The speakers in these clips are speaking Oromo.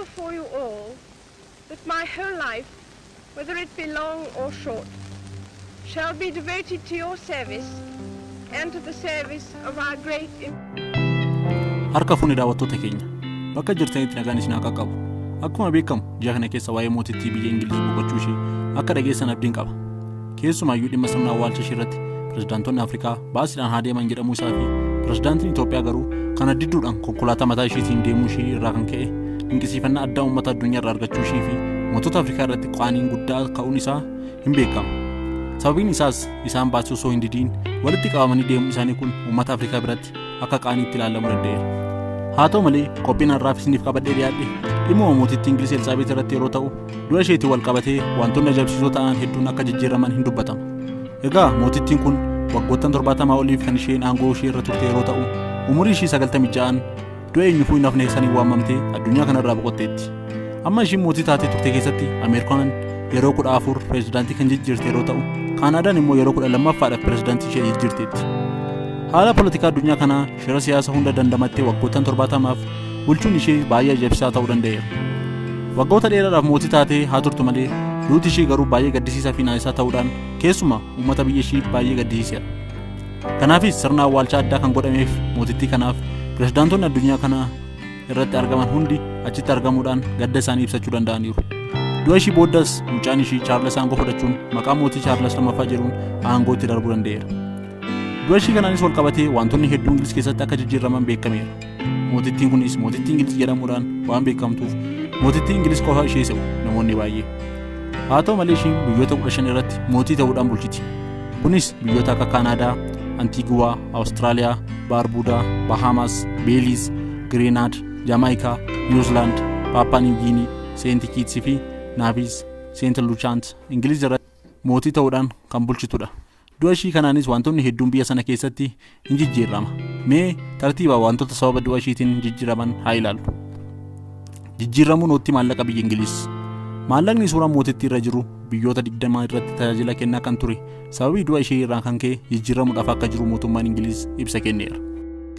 before you all that my whole life, whether it be long or short, shall be devoted to your service and to the service of our great... Harka fuuni daawwattoota keenya bakka jirtanitti nagaan isin haa qaqqabu. Akkuma beekamu ji'a kana keessa waa'ee mootittii biyya Ingiliz boqochuu ishee akka dhageessan abdiin qaba. Keessumaayyuu dhimma sirna awwaalcha ishee irratti pirezidaantonni Afrikaa baasiidhaan haa deeman jedhamuu isaa fi pirezidaantiin Itoophiyaa garuu kana didduudhaan konkolaataa mataa isheetiin deemuu ishee irraa kan ka'e dinqisiifannaa addaa uummata addunyaa irraa argachuu ishee fi mootota Afrikaa irratti qaaniin guddaa ka'uun isaa hin beekamu. Sababiin isaas isaan baasuu osoo hin didiin walitti qabamanii deemuun isaanii kun uummata Afrikaa biratti akka qaaniitti ilaalamuu danda'eera. Haa ta'u malee qophiin har'aaf isiniif qabadhee dhiyaadhe dhimma mootittii Ingiliz Elsaabeet irratti yeroo ta'u du'a isheetiin wal qabatee wantoonni ajaa'ibsiisoo ta'an hedduun akka jijjiiraman hin dubbatama. Egaa mootittiin kun waggoottan 70 oliif kan isheen aangoo ishee irra turte yeroo ta'u umurii ishee 96 du'a eenyufuu hin hafne saniin waamamtee addunyaa kanarraa boqotteetti. Amma ishiin mootii taatee turte keessatti Ameerikaan yeroo 14 pirezidaantii kan jijjiirte yeroo ta'u Kaanaadaan immoo yeroo 12ffaadhaaf pirezidaantii ishee jijjiirteetti. Haala poolitikaa addunyaa kanaa shira siyaasa hunda dandamattee waggoottan 70maaf bulchuun ishee baay'ee ajaa'ibsiisaa ta'uu danda'eera. Waggoota dheeraadhaaf mootii taatee haa turtu malee duuti ishee garuu baay'ee gaddisiisaa fi naasisaa ta'uudhaan keessumaa uummata biyya ishee baay'ee gaddisiiseera. Kanaafis sirna awwaalchaa addaa kan godhameef mootittii kanaaf pirezidaantonni addunyaa kanaa irratti argaman hundi achitti argamuudhaan gadda isaanii ibsachuu danda'aniiru. Du'a ishee booddas mucaan ishee Chaarles aangoo fudhachuun maqaa mootii Chaarles lammaffaa jedhuun aangoo itti darbuu danda'eera. Du'a ishee kanaanis wal qabatee wantoonni hedduun Ingiliz keessatti akka jijjiiraman beekameera. Mootittiin kunis mootittii Ingiliz jedhamuudhaan waan beekamtuuf mootittii Ingiliz qofa ishee se'u namoonni baay'ee. Haa ta'u malee isheen biyyoota 15 irratti mootii ta'uudhaan bulchiti. Kunis biyyoota akka Kaanaadaa, Antigua, Awustiraaliyaa, Baarbuudaa, Bahamas, Beeliz, Greenaad, Jamaayikaa, Niwuzilaand, Paappaa Niw Giinii, Seent Kiitsi fi Naavis, Seent Luuchaant Ingiliz irratti mootii ta'uudhaan kan bulchitudha. Du'a ishee kanaanis wantoonni hedduun biyya sana keessatti hin jijjiirama. Mee tartiibaan wantoota sababa du'a isheetiin jijjiiraman haa ilaallu. Jijjiiramuun nootii maallaqa biyya Ingiliz. Maallaqni suuraa mootittii irra jiru biyyoota 20 irratti tajaajila kennaa kan ture sababii du'a ishee irraa kan ka'e jijjiiramuudhaaf akka jiru mootummaan Ingiliz ibsa kenneera.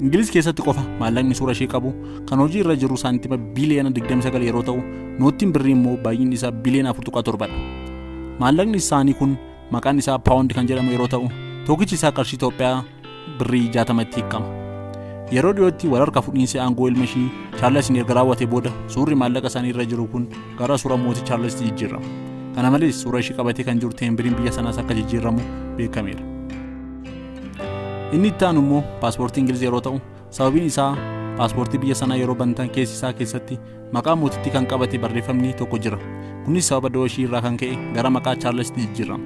Ingiliz keessatti qofa maallaqni suura ishee qabu kan hojii irra jiru saantima biliyoona 29 yeroo ta'u nootiin birrii immoo baay'inni isaa biliyoona 4.7dha. Maallaqni isaanii kun maqaan isaa paawundi kan jedhamu yeroo ta'u tokkichi isaa qarshii Itoophiyaa birrii 60tti hiikama. Yeroo dhiyootti wal harka fuudhiinsi aangoo ilma ishee Chaarles erga raawwatee booda suurri maallaqa isaanii irra jiru kun gara suura mootii Chaarles jijjiirama. Kana malees suura ishee qabatee kan jiru teembiriin biyya sanaas akka jijjiiramu beekameera. Inni itti aanu immoo paaspoortii Ingiliz yeroo ta'u sababiin isaa paaspoortii biyya sanaa yeroo bantan keessi isaa keessatti maqaa mootittii kan qabate barreeffamni tokko jira. Kunis sababa du'a ishee irraa kan ka'e gara maqaa Chaarles jijjiirama.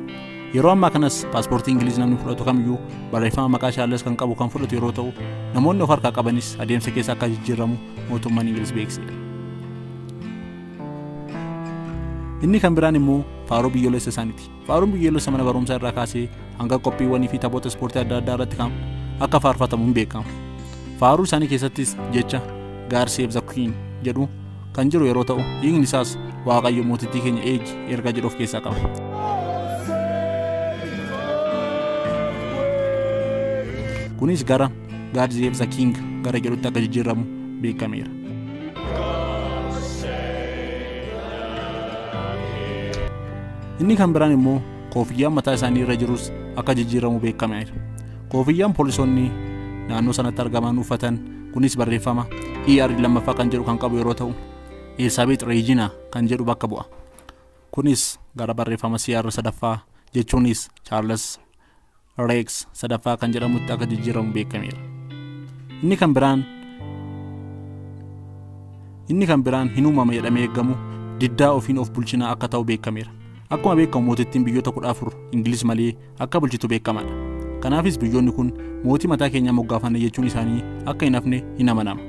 Yeroo ammaa kanas paaspoortii Ingiliz namni fudhatu kamiyyuu barreeffama maqaa Chaarles kan qabu kan fudhatu yeroo ta'u namoonni of harkaa qabanis adeemsa keessa akka jijjiiramu mootummaan Ingiliz beeksiseera. Inni kan biraan immoo faaruu biyyoolessa isaaniiti. Faaruun biyyoolessa mana barumsaa irraa kaasee hanga qophiiwwanii fi taphoota ispoortii adda addaa irratti kan akka faarfatamu hin beekamu. Faaruu isaanii keessattis jecha God Save the Queen jedhu kan jiru yeroo ta'u hiikni isaas Waaqayyo mootittii keenya eegi erga jedhu of keessaa qaba. Kunis gara God Save the King gara jedhutti akka jijjiiramu beekameera. Inni kan biraan immoo koofiyyaan mataa isaanii irra jirus akka jijjiiramu beekameera. Koofiyyaan poolisoonni naannoo sanatti argaman uffatan kunis barreeffama ER lammaffaa kan jedhu kan qabu yeroo ta'u Elsaabeet Reejinaa kan jedhu bakka bu'a. Kunis gara barreeffama CR sadaffaa jechuunis Chaarles Reeks sadaffaa kan jedhamutti akka jijjiiramu beekameera. Inni kan biraan hin uumama jedhamee eeggamu diddaa ofiin of bulchinaa akka ta'u beekameera. Akkuma beekamu mootittiin biyyoota 14 Ingiliz malee akka bulchitu beekamaadha. Kanaafis biyyoonni kun mootii mataa keenyaa moggaafanne jechuun isaanii akka hin hafne hin amanama.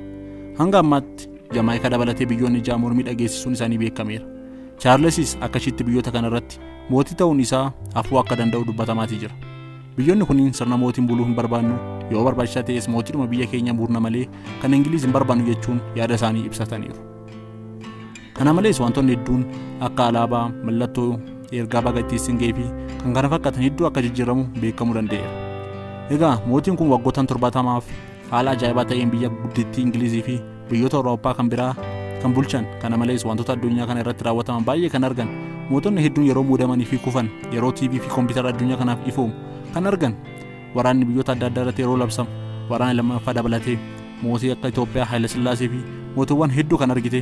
Hanga ammaatti Jamaayikaa dabalatee biyyoonni ja'a mormii dhageessisuun isaanii beekameera. Chaarlesis akkasitti biyyoota kanarratti mootii ta'uun isaa hafuu akka danda'u dubbatamaatii jira. Biyyoonni kunniin sirna mootiin buluu hin barbaannu yoo barbaachisaa ta'es mootiidhuma biyya keenya murna malee kan Ingiliz hin barbaannu jechuun yaada isaanii ibsataniiru. Kana malees wantoonni hedduun akka alaabaa, mallattoo ergaa baga ittiin ga'ee fi kan kana fakkaatan hedduu akka jijjiiramu beekamuu danda'eera. Egaa mootiin kun waggoottan 70maaf haala ajaa'ibaa ta'een biyya guddittii Ingilizii fi biyyoota Awurooppaa kan biraa kan bulchan kana malees wantoota addunyaa kana irratti raawwataman baay'ee kan argan mootonni hedduun yeroo muudamanii fi kufan yeroo TV fi kompiitara addunyaa kanaaf ifoomu kan argan waraanni biyyoota adda addaa irratti yeroo labsamu waraana lammaffaa dabalatee mootii akka Itoophiyaa Haayile Sillaasee fi mootiiwwan hedduu kan argite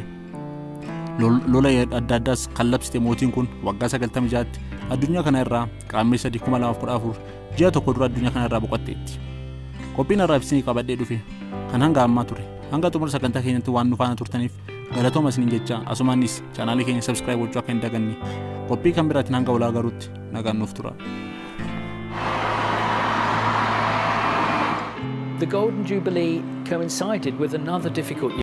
lola adda addaas kan labsite mootiin kun waggaa 96tti addunyaa kana irraa qaamessa 2014 ji'a tokko dura addunyaa kana irraa boqotteetti. Qophiin irraa ibsinii qabadhee dhufe kan hanga ammaa ture hanga xumura sagantaa keenyatti waan nu faana turtaniif galatooma isiniin jecha asumaanis chaanaalii keenya subscribe gochuu akka hin daganne qophii kan biraatiin hanga walaa garuutti nagaan nuuf tura. The Golden Jubilee coincided with another difficult year.